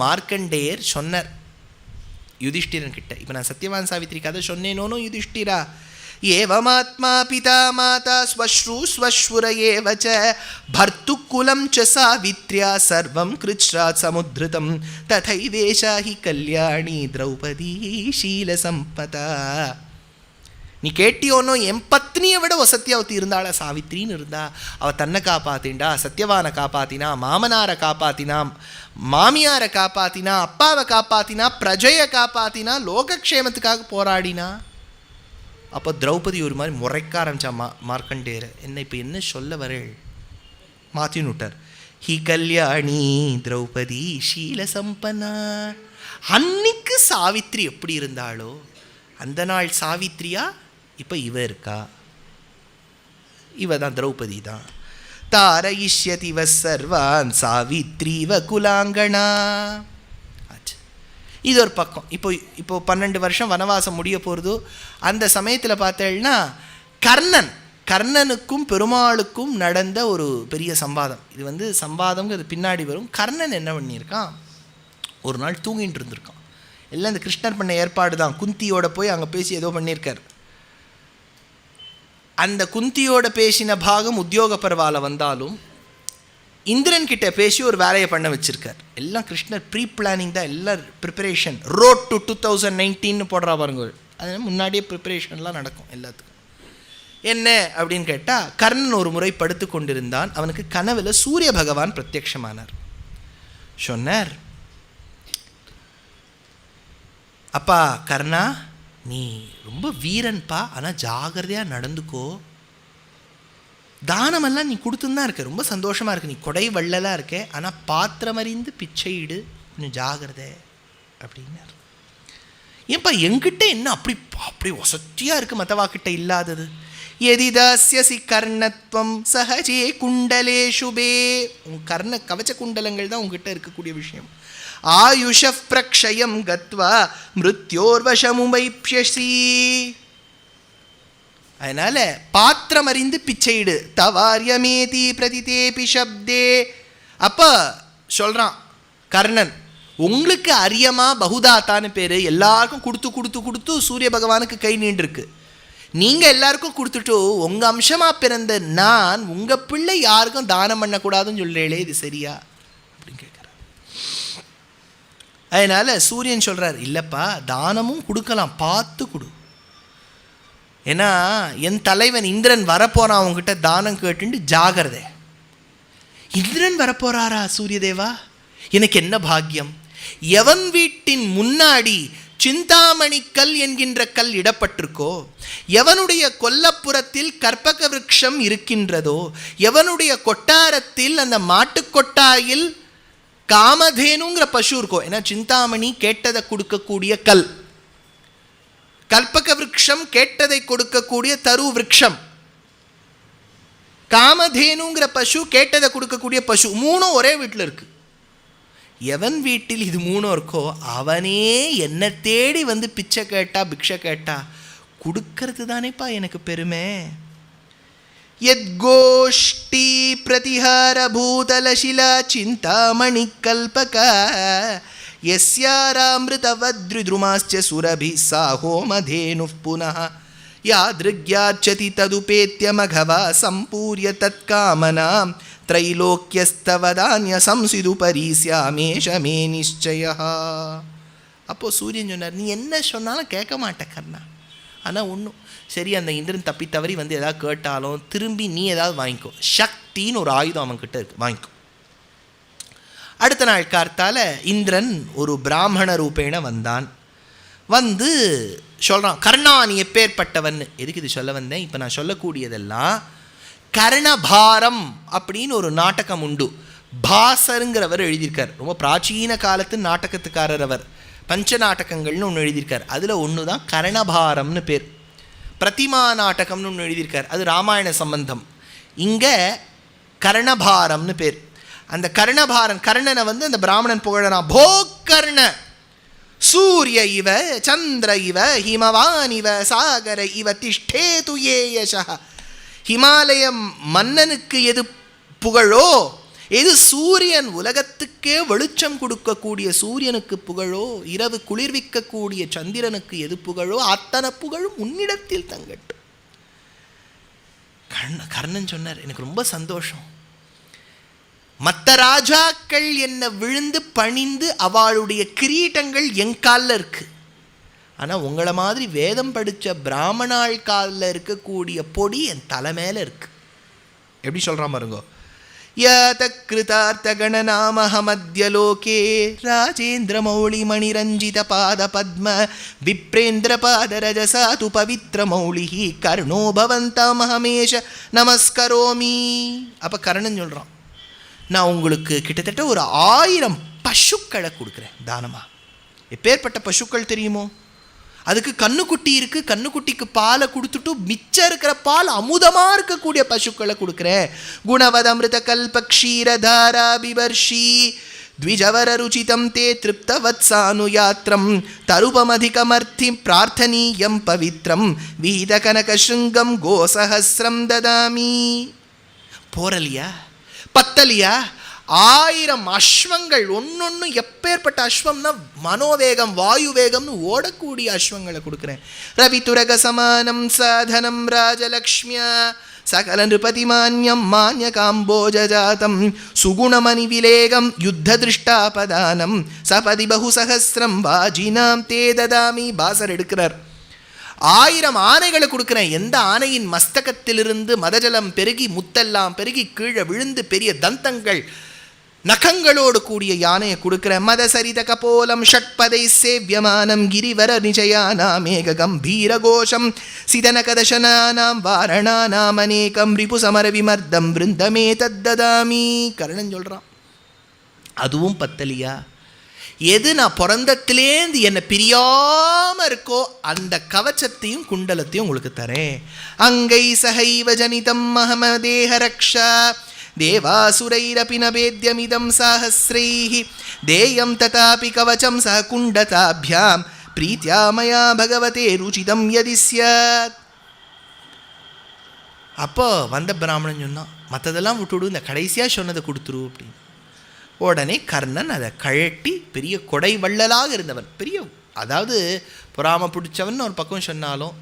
மார்க்கண்டேயர் சொன்னார் யுதிஷ்டிரன் கிட்ட, இப்போ நான் சத்யவான் சாவித்திரி கதை சொன்னேனோனோ யுதிஷ்டிரா, ஏவமாத்மா பிதா மாதா ஸ்வஸ்ரு ஸ்வஸ்வர ஏவச்ச பர்த்துக்குலம் ச சாவித்ர்யா சர்வம் கிருச்ச்ராத் சமுத்ருதம் ததைவேஷா ஹி கல்யாணி திரௌபதி ஷீல சம்பதா. நீ கேட்டியோனோ, என் பத்னியை விட வசத்தியாவத்தி இருந்தாளா சாவித்திரின்னு இருந்தா. அவள் தன்னை காப்பாத்தின்டா, சத்யவானை காப்பாத்தினா, மாமனாரை காப்பாத்தினா, மாமியாரை காப்பாத்தினா, அப்பாவை காப்பாத்தினா, பிரஜையை காப்பாத்தினா, லோகக்ஷேமத்துக்காக போராடினா. அப்போ திரௌபதி ஒரு மாதிரி முறைக்க ஆரம்பிச்சா மார்க்கண்டேயர், என்ன இப்போ என்ன சொல்ல வரேள் மாற்றின்னு விட்டார். ஹி கல்யாணி திரௌபதி ஷீல சம்பனா. அன்னைக்கு சாவித்ரி எப்படி இருந்தாளோ அந்த நாள் சாவித்ரியா இப்போ இவ இருக்கா, இவ தான் திரௌபதி தான். தாரயிஷ்யதிவ சர்வான் சாவித்ரீவ குலாங்கணா. ஆச்சு, இது ஒரு பக்கம். இப்போ 12 வருஷம் வனவாசம் முடிய போகிறது. அந்த சமயத்தில் பார்த்தேன்னா கர்ணனுக்கும் பெருமாளுக்கும் நடந்த ஒரு பெரிய சம்பாதம். இது சம்பாதம்ங்கிறது பின்னாடி வரும். கர்ணன் என்ன பண்ணியிருக்கான், ஒரு நாள் தூங்கிட்டு இருந்திருக்கான். எல்லாம் இந்த கிருஷ்ணர் பண்ண ஏற்பாடு தான். குந்தியோட போய் அங்கே பேசி ஏதோ பண்ணியிருக்கார். அந்த குந்தியோட பேசின பாகம் உத்தியோக பரவால வந்தாலும் இந்திரன் கிட்ட பேசி ஒரு வேலையை பண்ண வச்சிருக்கார். எல்லாம் கிருஷ்ணர் ப்ரீ பிளானிங் தான், எல்லாம் ப்ரிப்பரேஷன். ரோட் டு 2019 போடுறா பாருங்க, அது முன்னாடியே ப்ரிப்பரேஷன்லாம் நடக்கும் எல்லாத்துக்கும். என்ன அப்படின்னு கேட்டால், கர்ணன் ஒரு முறை படுத்து கொண்டிருந்தான். அவனுக்கு கனவுல சூரிய பகவான் பிரத்யக்ஷமானார். சொன்னார், அப்பா கர்ணா, நீ ரொம்ப வீரன்பா, ஆனால் ஜாகிரதையாக நடந்துக்கோ. தானமெல்லாம் நீ கொடுத்துன்னு தான் இருக்க, ரொம்ப சந்தோஷமாக இருக்கு, நீ கொடை வள்ளலாக இருக்க, ஆனால் பாத்திரம் அறிந்து பிச்சையிடு, கொஞ்சம் ஜாகிரதை அப்படின்னார். ஏன்பா என்கிட்ட என்ன அப்படி வசத்தியாக இருக்குது மற்றவாக்கிட்ட இல்லாதது? எதிதாஸ்யசி கர்ணத்வம் சஹஜே குண்டலே சுபே. உன் கர்ண கவச்ச குண்டலங்கள் தான் உங்ககிட்ட இருக்கக்கூடிய விஷயம். ஆயுஷப் பிரக்ஷயம் கத்வா மிருத்யோர்வசமுமைப்யசி. அதனால பாத்திரம் அறிந்து பிச்சையிடு. தவாரியமேதி பிரதிதேபி சப்தே. அப்போ சொல்கிறான் கர்ணன், உங்களுக்கு அரியமா பகுதாத்தான்னு பேர், எல்லாருக்கும் கொடுத்து கொடுத்து கொடுத்து சூரிய பகவானுக்கு கை நீண்டிருக்கு. நீங்கள் எல்லாருக்கும் கொடுத்துட்டு உங்கள் அம்சமாக பிறந்த நான் உங்கள் பிள்ளை யாருக்கும் தானம் பண்ணக்கூடாதுன்னு சொல்கிறீங்களே, இது சரியா அப்படின்னு கேட்குறார். அதனால் சூரியன் சொல்கிறார், இல்லைப்பா தானமும் கொடுக்கலாம், பார்த்து கொடு. ஏன்னா என் தலைவன் இந்திரன் வரப்போகிறான், அவங்ககிட்ட தானம் கேட்டுண்டு ஜாகிரதை. இந்திரன் வரப்போகிறாரா சூரியதேவா, எனக்கு என்ன பாக்கியம். எவன் வீட்டின் முன்னாடி சிந்தாமணி கல் என்கின்ற கல் இடப்பட்டிருக்கோ, எவனுடைய கொல்லப்புறத்தில் கற்பக விருட்சம் இருக்கின்றதோ, எவனுடைய கொட்டாரத்தில் அந்த மாட்டுக்கொட்டாயில் காமதேனுங்கிற பசு இருக்கோ. ஏன்னா சிந்தாமணி கேட்டதை கொடுக்கக்கூடிய கல், கல்பக விருட்சம் கேட்டதை கொடுக்கக்கூடிய தரு விருட்சம், காமதேனுங்கிற பசு கேட்டதை கொடுக்கக்கூடிய பசு, மூணும் ஒரே வீட்டில் இருக்கு. எவன் வீட்டில் இது மூணும் இருக்கோ அவனே என்னை தேடி பிச்சை கேட்டா பிக்ஷை கேட்டா கொடுக்கறது தானேப்பா எனக்கு பெருமை. யத்கோஷ்டி பிரதிஹார பூதலசிலா சிந்தாமணி கல்பக யஸ்யாராமிருதவத்ருமாஸ்ச சுரபி சாஹோமதேனு புனः யாத்ருக்யார்ச்சதி ததுபேத்ய மகவா சம்பூர்ய தத்காமனாம் திரைலோக்கியஸ்தவதான்ய சம்சிது பரீஸ்யாமேஷமே நிச்சய. அப்போது சூரியன் சொன்னார், நீ என்ன சொன்னாலும் கேட்க மாட்டே கர்ணா. ஆனால் ஒன்றும் சரி, அந்த இந்திரன் தப்பி தவறி ஏதாவது கேட்டாலும் திரும்பி நீ ஏதாவது வாங்கிக்கோ. சக்தின்னு ஒரு ஆயுதம் அவன்கிட்ட இருக்கு, வாங்கிக்கோ. அடுத்த நாள் கார்த்தால இந்திரன் ஒரு பிராமண ரூபேண வந்தான். சொல்கிறான், கர்ணா நீ எப்பேற்பட்டவன். எதுக்கு இது சொல்ல வந்தேன், இப்போ நான் சொல்லக்கூடியதெல்லாம் கர்ணபாரம் அப்படின்னு ஒரு நாடகம் உண்டு. பாசருங்கிறவர் எழுதியிருக்கார். ரொம்ப பிராச்சீன காலத்து நாடகத்துக்காரர் அவர். பஞ்ச நாடகங்கள்னு ஒன்று எழுதியிருக்கார். அதில் ஒன்று தான் கர்ணபாரம்னு பேர். பிரதிமா நாடகம்னு ஒன்று எழுதியிருக்கார், அது ராமாயண சம்பந்தம். இங்கே கர்ணபாரம்னு பேர். அந்த கர்ணனை அந்த பிராமணன் புகழனா, போ கர்ண சூரிய இவ சந்திர இவ ஹிமவான் இவ சாகர இவ திஷ்டேது ஏ யசஹ. ஹிமாலய மன்னனுக்கு எது புகழோ, எது சூரியன் உலகத்துக்கே வெளிச்சம் கொடுக்கக்கூடிய சூரியனுக்கு புகழோ, இரவு குளிர்விக்கக்கூடிய சந்திரனுக்கு எது புகழோ அத்தனை புகழும் உன்னிடத்தில் தங்கட்டும். கர்ணன் சொன்னார், எனக்கு ரொம்ப சந்தோஷம். மற்ற ராஜாக்கள் என்ன விழுந்து பணிந்து அவளுடைய கிரீட்டங்கள் என் காலில் இருக்கு. ஆனால் உங்களை மாதிரி வேதம் படித்த பிராமணாள் காலில் இருக்கக்கூடிய பொடி என் தலை மேலே இருக்கு. எப்படி சொல்கிறான் பாருங்கோ. யதக்ருதார்த்த கணநாமஹமத்யலோகே ராஜேந்திர மௌளி மணிரஞ்சித பாத பத்ம விப்ரேந்திர பாத ரஜசாது பவித்ர மௌளிஹி கர்ணோ பவந்தாமஹமேஷ நமஸ்கரோமி. அப்போ கர்ணன் சொல்கிறான், நான் உங்களுக்கு கிட்டத்தட்ட ஒரு 1000 பசுக்களை கொடுக்குறேன் தானமா. எப்பேற்பட்ட பசுக்கள் தெரியுமோ? அதுக்கு கண்ணுக்குட்டி இருக்கு, கண்ணுக்குட்டிக்கு பாலை கொடுத்துட்டு மிச்சம் இருக்கிற பால் அமுதமாக இருக்கக்கூடிய பசுக்களை கொடுக்குறேன். குணவதமிருத கல்ப க்ஷீரதாரா பிபர்ஷி த்விஜவர ருச்சிதம் தே திருப்தவத்சானுயாத்திரம் தருபமதிகமர்த்தி பிரார்த்தனீயம் பவித்ரம் வீத கனக ஸ்ருங்கம் கோசஹஸ்ரம் ததாமி. போரலியா, பத்தலியா, 1000 அஸ்வங்கள், ஒன்னொன்னு எப்பேற்பட்ட அஸ்வம்னா மனோவேகம் வாயு வேகம்னு ஓடக்கூடிய அஸ்வங்களை கொடுக்குறேன். ரவி துரக சமானம் சாதனம் ராஜலக்ஷ்மியா சகல நிருபதிமான்யம் மான்ய காம்போஜாதம் சுகுணமணி விலேகம் யுத்த திருஷ்டாபதானம் சபதி பகுசஹஸ்ரம் வாஜினாம் தே ததாமி. பாசர் எடுக்கிறார், 1000 ஆனைகளை கொடுக்குறேன். எந்த ஆனையின் மஸ்தகத்திலிருந்து மதஜலம் பெருகி முத்தெல்லாம் பெருகி கீழே விழுந்து பெரிய தந்தங்கள் நகங்களோடு கூடிய யானையை கொடுக்குறேன். மதசரித கபோலம் ஷட்பதை சேவியமானம் கிரிவர நிஜயானாமேக கம்பீர கோஷம் சிதனகதசனானாம் வாரணானாம் அநேகம் ரிபு சமர விமர்தம் விருந்தமே தத்ததாமி. கர்ணன் சொல்கிறான், அதுவும் பத்தலியா? எது நான் பிறந்தத்திலேருந்து என்னை பிரியாமல் இருக்கோ அந்த கவச்சத்தையும் குண்டலத்தையும் உங்களுக்கு தரேன். அங்கை சகைவ ஜனிதம் மஹமதேஹ ரக்ஷா தேவாசுரைரபி நபேத்யமிதம் சாஹஸ்ரைஹி தேயம் ததாபி கவச்சம் சஹ குண்டதாபியாம் பிரீத்யா மயா பகவதே ருச்சிதம் யதி ஸ்யாத். அப்போ வந்த பிராமணன் சொன்னான், மற்றதெல்லாம் விட்டுவிடு, இந்த கடைசியாக சொன்னதை கொடுத்துரு அப்படின்னு. உடனே கர்ணன் அதை கழட்டி, பெரிய கொடை வள்ளலாக இருந்தவன், பெரிய அதாவது பொறாம பிடிச்சவன் ஒரு பக்கம் சொன்னாலும்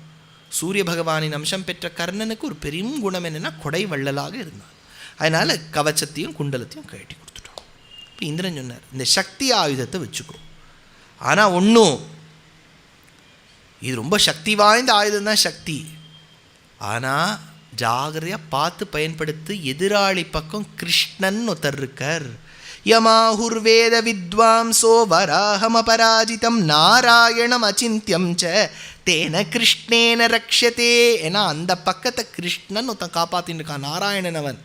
சூரிய பகவானின் அம்சம் பெற்ற கர்ணனுக்கு ஒரு பெரும் குணம் என்னென்னா கொடை வள்ளலாக இருந்தான். அதனால் கவச்சத்தையும் குண்டலத்தையும் கழட்டி கொடுத்துட்டோம். இப்போ இந்திரன் சொன்னார், இந்த சக்தி ஆயுதத்தை வச்சுக்கோ, ஆனால் ஒன்றும் இது ரொம்ப சக்தி வாய்ந்த ஆயுதம் தான் சக்தி, ஆனால் ஜாகிரதையாக பார்த்து பயன்படுத்தி. எதிராளி பக்கம் கிருஷ்ணன் ஒருத்தர் இருக்கார். யமாஹுர்வேத வித்வாம்சோ வராஹம் அபராஜிதம் நாராயணம் அச்சிந்தியம் ச தேன கிருஷ்ணேன ரக்ஷதே. ஏன்னா அந்த பக்கத்தை கிருஷ்ணன் ஒருத்தன் காப்பாற்றின்னு இருக்கான், நாராயணன் அவன்.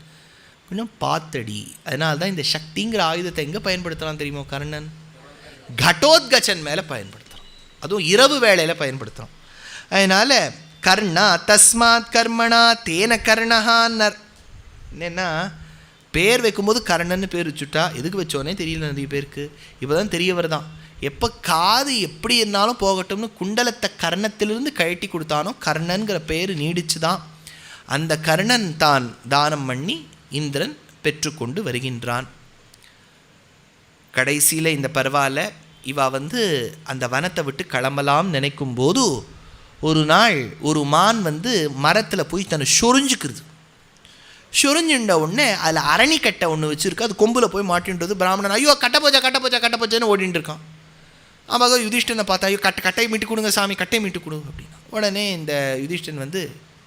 இன்னும் பார்த்தடி. அதனால தான் இந்த சக்திங்கிற ஆயுதத்தை எங்கே பயன்படுத்தலாம் தெரியுமோ? கர்ணன் கடோத்கச்சன் மேலே பயன்படுத்துகிறான், அதுவும் இரவு வேளையில் பயன்படுத்துகிறான். அதனால் கர்ணா தஸ்மாத் கர்மணா தேன கர்ணஹான்னர். என்னென்னா பேர் வைக்கும்போது கர்ணன்னு பேர் வச்சுட்டா எதுக்கு வச்சோன்னே தெரியல நிறைய பேருக்கு. இப்போ தான் தெரியவர் தான். எப்போ காது எப்படி இருந்தாலும் போகட்டும்னு குண்டலத்தை கர்ணத்திலிருந்து கழட்டி கொடுத்தானோ கர்ணன்கிற பேர் நீடிச்சு தான். அந்த கர்ணன் தான் தானம் பண்ணி இந்திரன் பெற்றுக்கொண்டு வருகின்றான். கடைசியில் இந்த பரவாயில்ல, இவா அந்த வனத்தை விட்டு கிளம்பலாம் நினைக்கும் போது ஒரு நாள் ஒரு மான் மரத்தில் போய் தன்னை சொரிஞ்சுக்கிறது. சொரிஞ்சுண்ட உடனே அதில் அரணிக்கட்டை ஒன்று வச்சுருக்கு, அது கொம்பில் போய் மாட்டின்றது. பிராமணன் ஐயோ கட்டை போச்சா கட்டை போச்சா கட்டை போச்சான்னு ஓடிட்டு இருக்கான். ஆமாம், யுதிஷ்டனை பார்த்தா ஐயோ கட்டையை மீட்டு கொடுங்க சாமி, கட்டையை மீட்டு கொடுங்க அப்படின்னா. உடனே இந்த யுதிஷ்டன்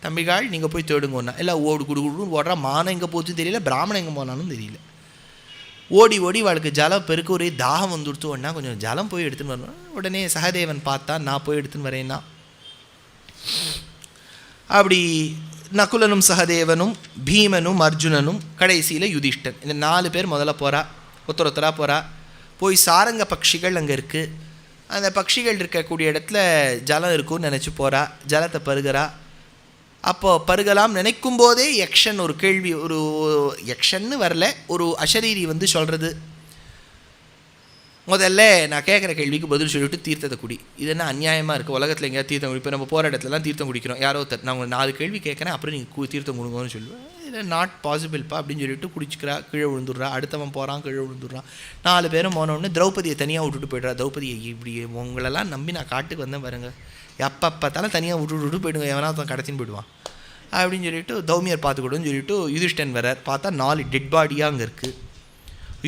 தம்பிகாள் நீங்கள் போய் தேடுங்கண்ணா. எல்லாம் ஓடு குடுன்னு ஓடுறா. மானம் எங்கே போச்சுன்னு தெரியல, பிராமணன் எங்கே போனாலும் தெரியல. ஓடி ஓடி அவளுக்கு ஜலம் பெருக்க ஒரே தாகம் வந்துடுத்து. உடனே கொஞ்சம் ஜலம் போய் எடுத்துன்னு வரணும். உடனே சகதேவன் பார்த்தா, நான் போய் எடுத்துன்னு வரேன்னா. அப்படி நகுலனும் சகதேவனும் பீமனும் அர்ஜுனனும் கடைசியில் யுதிஷ்டன், இந்த 4 பேர் முதல்ல போகிறா. ஒருத்தராக போகிறா. போய் சாரங்க பட்சிகள் அங்கே இருக்குது. அந்த பட்சிகள் இருக்கக்கூடிய இடத்துல ஜலம் இருக்குன்னு நினச்சி போகிறா. ஜலத்தை பருகிறா. அப்போ பருகலாம் நினைக்கும் போதே யக்ஷன் ஒரு கேள்வி, ஒரு யக்ஷன்னு வரல, ஒரு அசரீரி சொல்கிறது, முதல்ல நான் கேட்குற கேள்விக்கு பதில் சொல்லிவிட்டு தீர்த்தத்தை குடி. இது என்ன அநியாயமாக இருக்குது? உலகத்தில் எங்கேயா தீர்த்தம் குடி? இப்போ நம்ம போகிற இடத்துலலாம் தீர்த்தம் குடிக்கிறோம். யாரோ நான் உங்களுக்கு 4 கேள்வி கேட்குறேன், அப்புறம் நீங்கள் தீர்த்தம் கொடுங்கன்னு சொல்லுவேன். இல்லை நாட் பாசிபிள்ப்பா அப்படின்னு சொல்லிட்டு குடிச்சிக்கிறா, கீழே விழுந்துடுறா. அடுத்தவன் போகிறான், கீழே விழுந்துடுறான். 4 பேரும் போனோடனே திரௌபதியை தனியாக விட்டுட்டு போய்ட்றா. திரௌபதியை இப்படி உங்களெல்லாம் நம்பி நான் காட்டுக்கு வந்தேன் பாருங்கள், எப்போ பார்த்தாலும் தனியாக விட்டு போய்டுங்க, எவனா தான் கடத்தின்னு போயிடுவான் அப்படின்னு சொல்லிட்டு தௌமியர் பார்த்துக்கூடன்னு சொல்லிட்டு யுதிஷ்டன் வரார். பார்த்தா 4 டெட் பாடியாக அங்கே இருக்குது.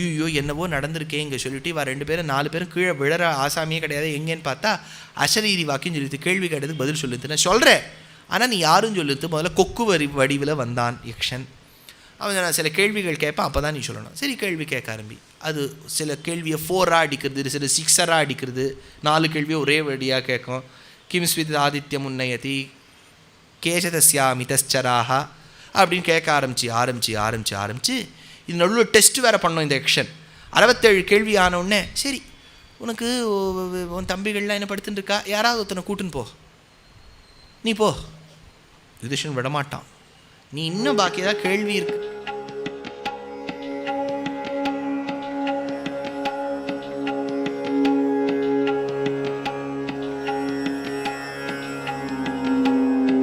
ஐயோ என்னவோ நடந்திருக்கே இங்கே சொல்லிட்டு இவன் 2 பேரும் 4 பேரும் கீழே விழற ஆசாமியே கிடையாது. எங்கேன்னு பார்த்தா அசரீரி வாக்கின்னு சொல்லிட்டு கேள்வி கேட்டதுக்கு பதில் சொல்லுது. நான் சொல்கிறேன், ஆனால் நீ யாரும் சொல்லுது. முதல்ல கொக்கு வடிவில் வந்தான் யக்ஷன். அவன் நான் சில கேள்விகள் கேட்பேன், அப்போ தான் நீ சொல்லணும். சரி கேள்வி கேட்க ஆரம்பி. அது சில கேள்வியை 4ஆக அடிக்கிறது, சில 6ஆக அடிக்கிறது. 4 கேள்வியை ஒரே வழியாக கேட்கும். கிம் ஸ்வித் ஆதித்யம் உன்னயதி கேசதஸ்யா மிதச்சராக அப்படின்னு கேட்க ஆரம்பிச்சு இது நடுவில் டெஸ்ட் வேறு பண்ணோம் இந்த யக்ஷன். 67 கேள்வி ஆனவுடனே சரி உனக்கு உன் தம்பிகள்லாம் என்ன படுத்துன்னு இருக்கா, யாராவது ஒருத்தனை கூட்டுன்னு போ, நீ போ. யுதிஷ்டன் விடமாட்டான். நீ இன்னும் பாக்கி ஏதாவது கேள்வி இருக்கு